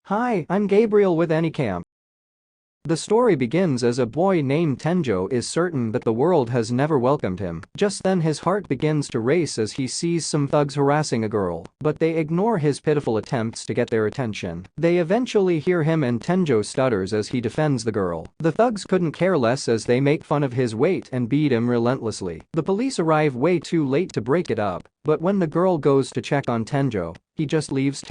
Hi, I'm Gabriel with AniCamp. The story begins as a boy named Tenjo is certain that the world has never welcomed him. Just then his heart begins to race as he sees some thugs harassing a girl, but they ignore his pitiful attempts to get their attention. They eventually hear him and Tenjo stutters as he defends the girl. The thugs couldn't care less as they make fun of his weight and beat him relentlessly. The police arrive way too late to break it up, but when the girl goes to check on Tenjo, he just leaves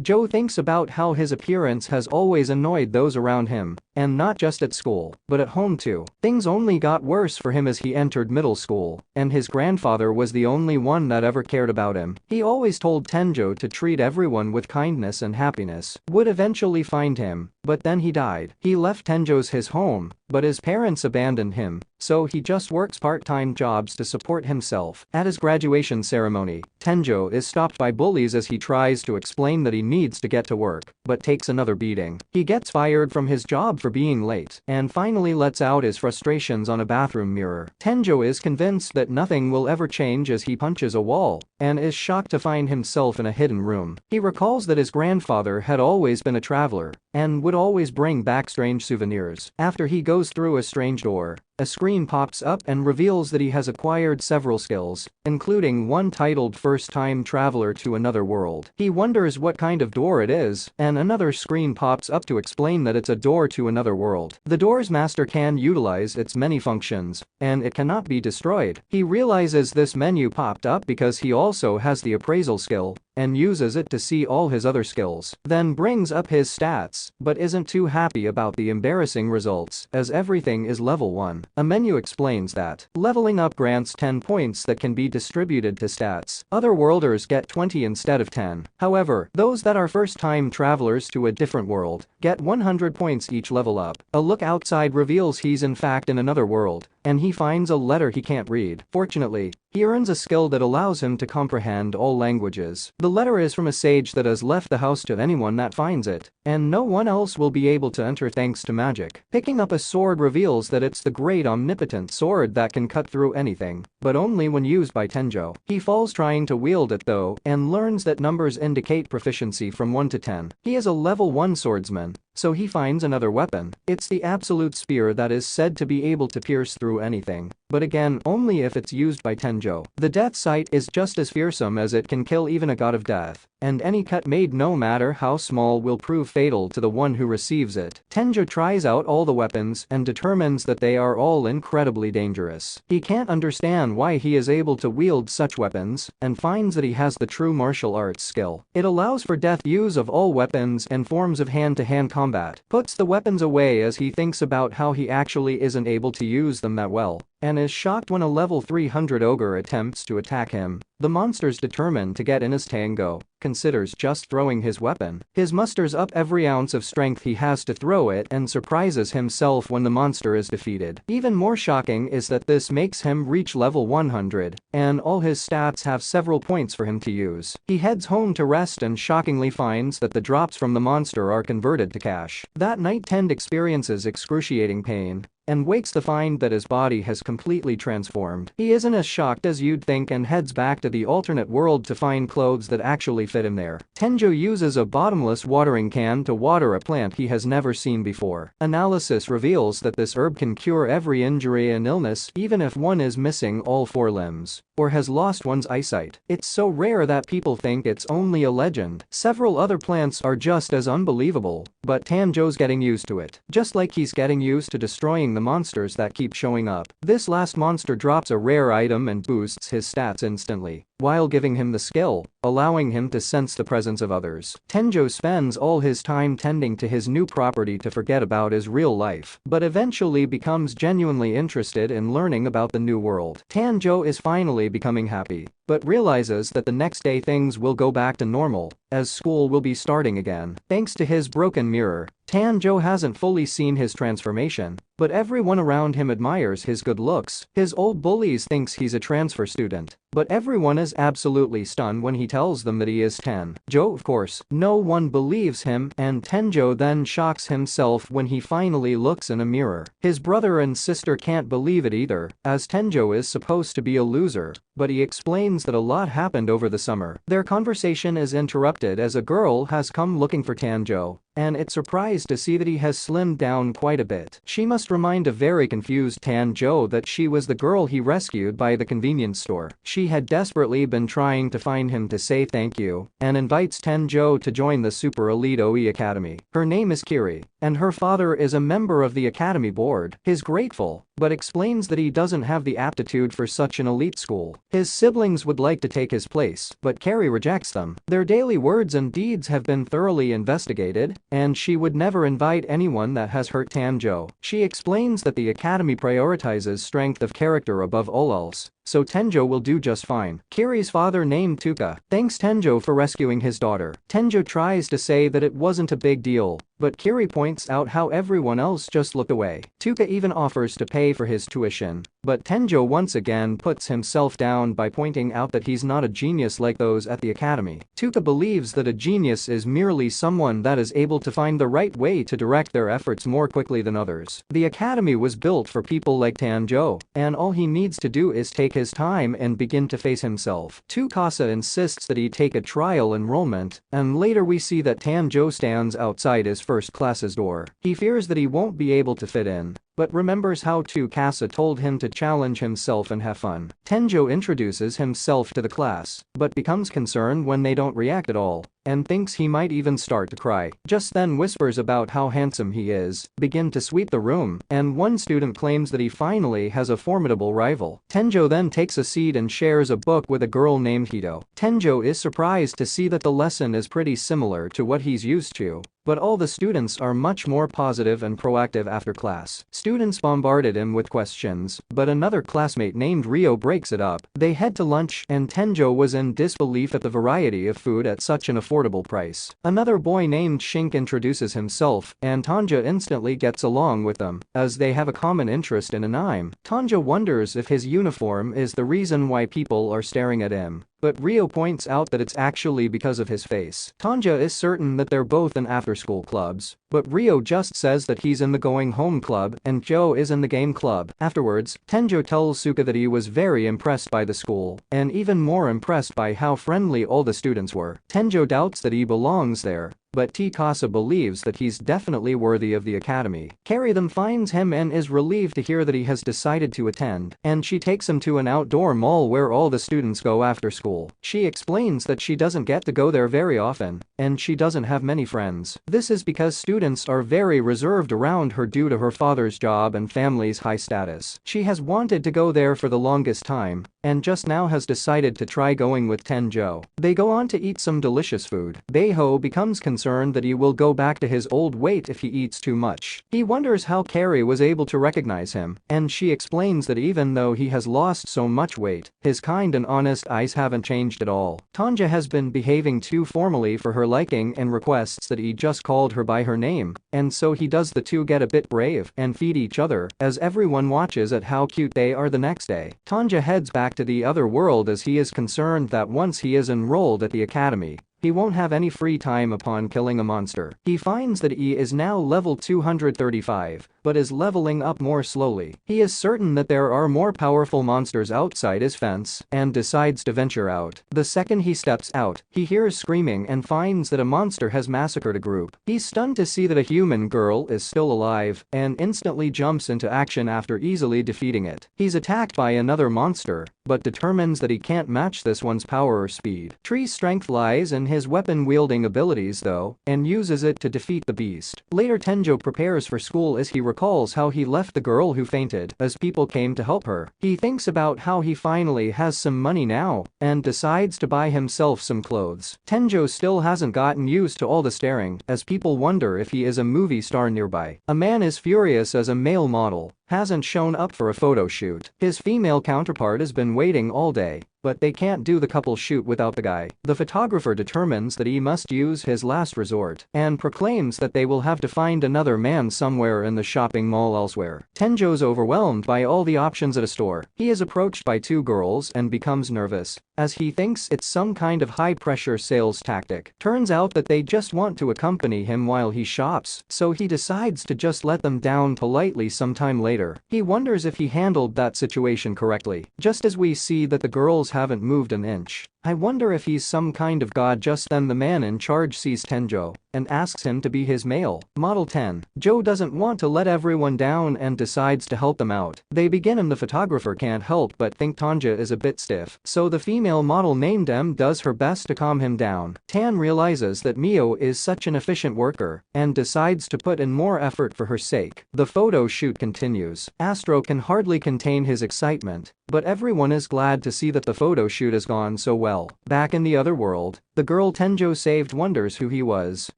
Joe thinks about how his appearance has always annoyed those around him, and not just at school, but at home too. Things only got worse for him as he entered middle school, and his grandfather was the only one that ever cared about him. He always told Tenjo to treat everyone with kindness and happiness, would eventually find him, but then he died. He left Tenjo's his home, but his parents abandoned him, so he just works part-time jobs to support himself. At his graduation ceremony, Tenjo is stopped by bullies as he tries to explain that he needs to get to work, but takes another beating. He gets fired from his job for being late, and finally lets out his frustrations on a bathroom mirror. Tenjo is convinced that nothing will ever change as he punches a wall, and is shocked to find himself in a hidden room. He recalls that his grandfather had always been a traveler, and would always bring back strange souvenirs. After he goes through a strange door, a screen pops up and reveals that he has acquired several skills, including one titled First Time Traveler to Another World. He wonders what kind of door it is, and another screen pops up to explain that it's a door to another world. The door's master can utilize its many functions, and it cannot be destroyed. He realizes this menu popped up because he also has the appraisal skill, and uses it to see all his other skills. Then brings up his stats, but isn't too happy about the embarrassing results, as everything is level 1. A menu explains that leveling up grants 10 points that can be distributed to stats. Other worlders get 20 instead of 10. However, those that are first-time travelers to a different world get 100 points each level up. A look outside reveals he's in fact in another world, and he finds a letter he can't read. Fortunately, he earns a skill that allows him to comprehend all languages. The letter is from a sage that has left the house to anyone that finds it, and no one else will be able to enter thanks to magic. Picking up a sword reveals that it's the great omnipotent sword that can cut through anything, but only when used by Tenjo. He falls trying to wield it though, and learns that numbers indicate proficiency from 1 to 10. He is a level 1 swordsman, so he finds another weapon. It's the absolute spear that is said to be able to pierce through anything, but again only if it's used by Tenjo. The death sight is just as fearsome as it can kill even a god of death, and any cut made no matter how small will prove fatal to the one who receives it. Tenjo tries out all the weapons and determines that they are all incredibly dangerous. He can't understand why he is able to wield such weapons, and finds that he has the true martial arts skill. It allows for death use of all weapons and forms of hand-to-hand combat. Puts the weapons away as he thinks about how he actually isn't able to use them that well, and is shocked when a level 300 ogre attempts to attack him. The monster's determined to get in his tango, considers just throwing his weapon. His musters up every ounce of strength he has to throw it and surprises himself when the monster is defeated. Even more shocking is that this makes him reach level 100, and all his stats have several points for him to use. He heads home to rest and shockingly finds that the drops from the monster are converted to cash. That night Tend experiences excruciating pain, and wakes to find that his body has completely transformed. He isn't as shocked as you'd think and heads back to the alternate world to find clothes that actually fit him there. Tenjo uses a bottomless watering can to water a plant he has never seen before. Analysis reveals that this herb can cure every injury and illness even if one is missing all 4 limbs, or has lost one's eyesight. It's so rare that people think it's only a legend. Several other plants are just as unbelievable, but Tenjo's getting used to it. Just like he's getting used to destroying the monsters that keep showing up. This last monster drops a rare item and boosts his stats instantly, while giving him the skill, allowing him to sense the presence of others. Tenjo spends all his time tending to his new property to forget about his real life, but eventually becomes genuinely interested in learning about the new world. Tenjo is finally becoming happy, but realizes that the next day things will go back to normal, as school will be starting again. Thanks to his broken mirror, Tenjo hasn't fully seen his transformation, but everyone around him admires his good looks. His old bullies thinks he's a transfer student, but everyone is absolutely stunned when he tells them that he is 10. Joe, of course, no one believes him, and Tenjo then shocks himself when he finally looks in a mirror. His brother and sister can't believe it either, as Tenjo is supposed to be a loser, but he explains that a lot happened over the summer. Their conversation is interrupted as a girl has come looking for Tanjo, and it's surprised to see that he has slimmed down quite a bit. She must remind a very confused Tanjo that she was the girl he rescued by the convenience store. She had desperately been trying to find him to say thank you, and invites Tanjo to join the super elite OE Academy. Her name is Kiri, and her father is a member of the academy board. He's grateful, but explains that he doesn't have the aptitude for such an elite school. His siblings would like to take his place, but Kiri rejects them. Their daily words and deeds have been thoroughly investigated, and she would never invite anyone that has hurt Tanjo. She explains that the academy prioritizes strength of character above all else, so Tenjo will do just fine. Kiri's father, named Tuka, thanks Tenjo for rescuing his daughter. Tenjo tries to say that it wasn't a big deal, but Kiri points out how everyone else just looked away. Tuka even offers to pay for his tuition, but Tenjo once again puts himself down by pointing out that he's not a genius like those at the academy. Tuka believes that a genius is merely someone that is able to find the right way to direct their efforts more quickly than others. The academy was built for people like Tanjo, and all he needs to do is take his time and begin to face himself. Tsukasa insists that he take a trial enrollment, and later we see that Tanjo stands outside his first class's door. He fears that he won't be able to fit in, but remembers how Tsukasa told him to challenge himself and have fun. Tenjo introduces himself to the class, but becomes concerned when they don't react at all, and thinks he might even start to cry. Just then whispers about how handsome he is begin to sweep the room, and one student claims that he finally has a formidable rival. Tenjo then takes a seat and shares a book with a girl named Hito. Tenjo is surprised to see that the lesson is pretty similar to what he's used to, but all the students are much more positive and proactive after class. Students bombarded him with questions, but another classmate named Rio breaks it up. They head to lunch, and Tenjo was in disbelief at the variety of food at such an affordable price. Another boy named Shink introduces himself, and Tanja instantly gets along with them, as they have a common interest in anime. Tanja wonders if his uniform is the reason why people are staring at him, but Rio points out that it's actually because of his face. Tanja is certain that they're both in after-school clubs, but Rio just says that he's in the going home club and Joe is in the game club. Afterwards, Tenjo tells Suka that he was very impressed by the school, and even more impressed by how friendly all the students were. Tenjo doubts that he belongs there, but Tsukasa believes that he's definitely worthy of the academy. Carrie then finds him and is relieved to hear that he has decided to attend, and she takes him to an outdoor mall where all the students go after school. She explains that she doesn't get to go there very often, and she doesn't have many friends. This is because students are very reserved around her due to her father's job and family's high status. She has wanted to go there for the longest time, and just now has decided to try going with Tenjo. They go on to eat some delicious food. Beiho becomes concerned that he will go back to his old weight if he eats too much. He wonders how Carrie was able to recognize him, and she explains that even though he has lost so much weight, his kind and honest eyes haven't changed at all. Tanja has been behaving too formally for her liking and requests that he just called her by her name, and so he does. The two get a bit brave and feed each other as everyone watches at how cute they are. The next day, Tanja heads back to the other world as he is concerned that once he is enrolled at the academy, he won't have any free time upon killing a monster. He finds that he is now level 235, but is leveling up more slowly. He is certain that there are more powerful monsters outside his fence and decides to venture out. The second he steps out, he hears screaming and finds that a monster has massacred a group. He's stunned to see that a human girl is still alive and instantly jumps into action after easily defeating it. He's attacked by another monster, but determines that he can't match this one's power or speed. Tree's strength lies in his weapon-wielding abilities though, and uses it to defeat the beast. Later Tenjo prepares for school as he recalls how he left the girl who fainted as people came to help her. He thinks about how he finally has some money now, and decides to buy himself some clothes. Tenjo still hasn't gotten used to all the staring, as people wonder if he is a movie star nearby. A man is furious as a male model hasn't shown up for a photo shoot. His female counterpart has been waiting all day, but they can't do the couple shoot without the guy. The photographer determines that he must use his last resort and proclaims that they will have to find another man somewhere in the shopping mall elsewhere. Tenjo's overwhelmed by all the options at a store. He is approached by two girls and becomes nervous, as he thinks it's some kind of high-pressure sales tactic. Turns out that they just want to accompany him while he shops, so he decides to just let them down politely sometime later. He wonders if he handled that situation correctly, just as we see that the girls haven't moved an inch. I wonder if he's some kind of god. Just then the man in charge sees Tenjo and asks him to be his male model 10. Joe doesn't want to let everyone down and decides to help them out. They begin and the photographer can't help but think Tanja is a bit stiff, so the female model named M does her best to calm him down. Tan realizes that Mio is such an efficient worker and decides to put in more effort for her sake. The photo shoot continues. Astro can hardly contain his excitement, but everyone is glad to see that the photo shoot has gone so well. Back in the other world, the girl Tenjo saved wonders who he was.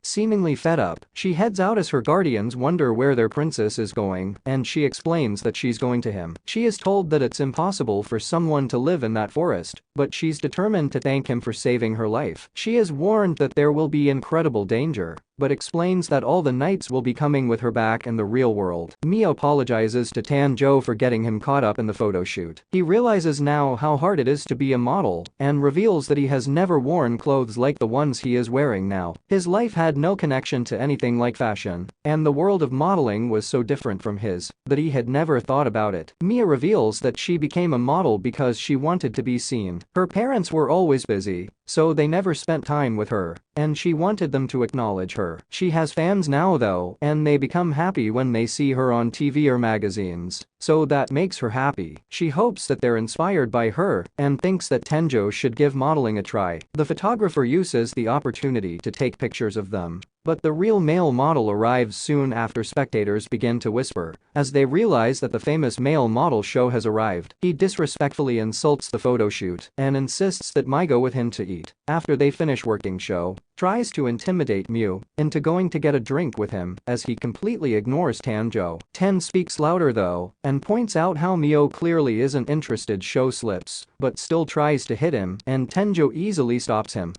Seemingly fed up, she heads out as her guardians wonder where their princess is going, and she explains that she's going to him. She is told that it's impossible for someone to live in that forest, but she's determined to thank him for saving her life. She is warned that there will be incredible danger, but explains that all the knights will be coming with her back in the real world. Mio apologizes to Tanjo for getting him caught up in the photo shoot. He realizes now how hard it is to be a model and reveals that he has never worn clothes like the ones he is wearing now. His life had no connection to anything like fashion, and the world of modeling was so different from his that he had never thought about it. Mia reveals that she became a model because she wanted to be seen. Her parents were always busy, so they never spent time with her, and she wanted them to acknowledge her. She has fans now though, and they become happy when they see her on TV or magazines, so that makes her happy. She hopes that they're inspired by her and thinks that Tenjo should give modeling a try. The photographer uses the opportunity to take pictures of them, but the real male model arrives soon after spectators begin to whisper. As they realize that the famous male model show has arrived, he disrespectfully insults the photo shoot and insists that Mai go with him to eat. After they finish working, Show tries to intimidate Mew into going to get a drink with him as he completely ignores Tanjo. Ten speaks louder though and points out how Mio clearly isn't interested. Show slips but still tries to hit him and Tenjo easily stops him.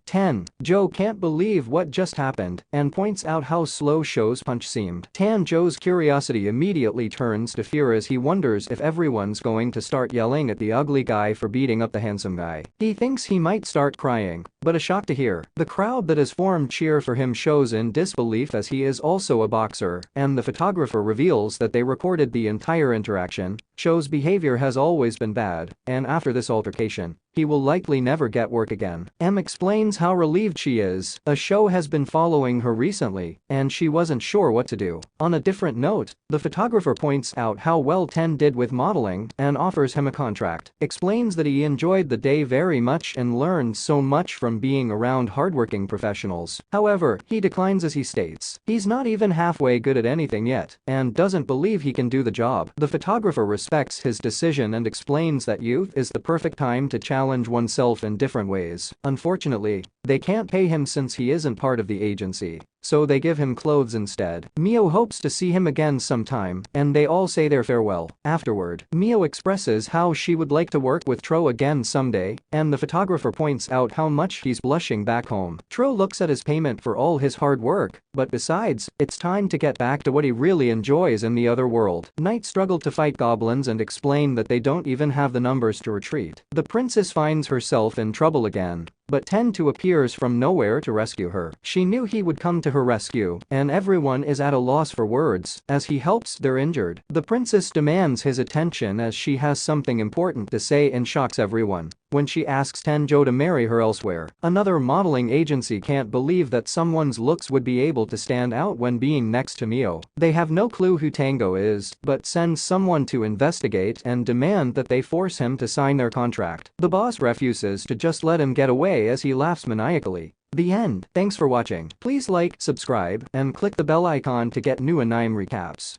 Joe can't believe what just happened and points out how slow Show's punch seemed. Tanjo's curiosity immediately turns to fear as he wonders if everyone's going to start yelling at the ugly guy for beating up the handsome guy. He thinks he might start crying, but a shock to hear the crowd that has formed cheer for him. Shows in disbelief as he is also a boxer, and the photographer reveals that they recorded the entire interaction. Show's behavior has always been bad, and after this altercation, he will likely never get work again. M explains how relieved she is. A show has been following her recently, and she wasn't sure what to do. On a different note, the photographer points out how well Ten did with modeling and offers him a contract. Explains that he enjoyed the day very much and learned so much from being around hardworking professionals. However, he declines as he states he's not even halfway good at anything yet and doesn't believe he can do the job. The photographer respects his decision and explains that youth is the perfect time to challenge oneself in different ways. Unfortunately, they can't pay him since he isn't part of the agency, so they give him clothes instead. Mio hopes to see him again sometime, and they all say their farewell. Afterward, Mio expresses how she would like to work with Tro again someday, and the photographer points out how much he's blushing back home. Tro looks at his payment for all his hard work, but besides, it's time to get back to what he really enjoys in the other world. Knights struggle to fight goblins and explain that they don't even have the numbers to retreat. The princess finds herself in trouble again, but Tentu appears from nowhere to rescue her. She knew he would come to her rescue, and everyone is at a loss for words as he helps their injured. The princess demands his attention as she has something important to say and shocks everyone when she asks Tenjo to marry her elsewhere. Another modeling agency can't believe that someone's looks would be able to stand out when being next to Mio. They have no clue who Tango is, but send someone to investigate and demand that they force him to sign their contract. The boss refuses to just let him get away as he laughs maniacally. The end. Thanks for watching. Please like, subscribe, and click the bell icon to get new anime recaps.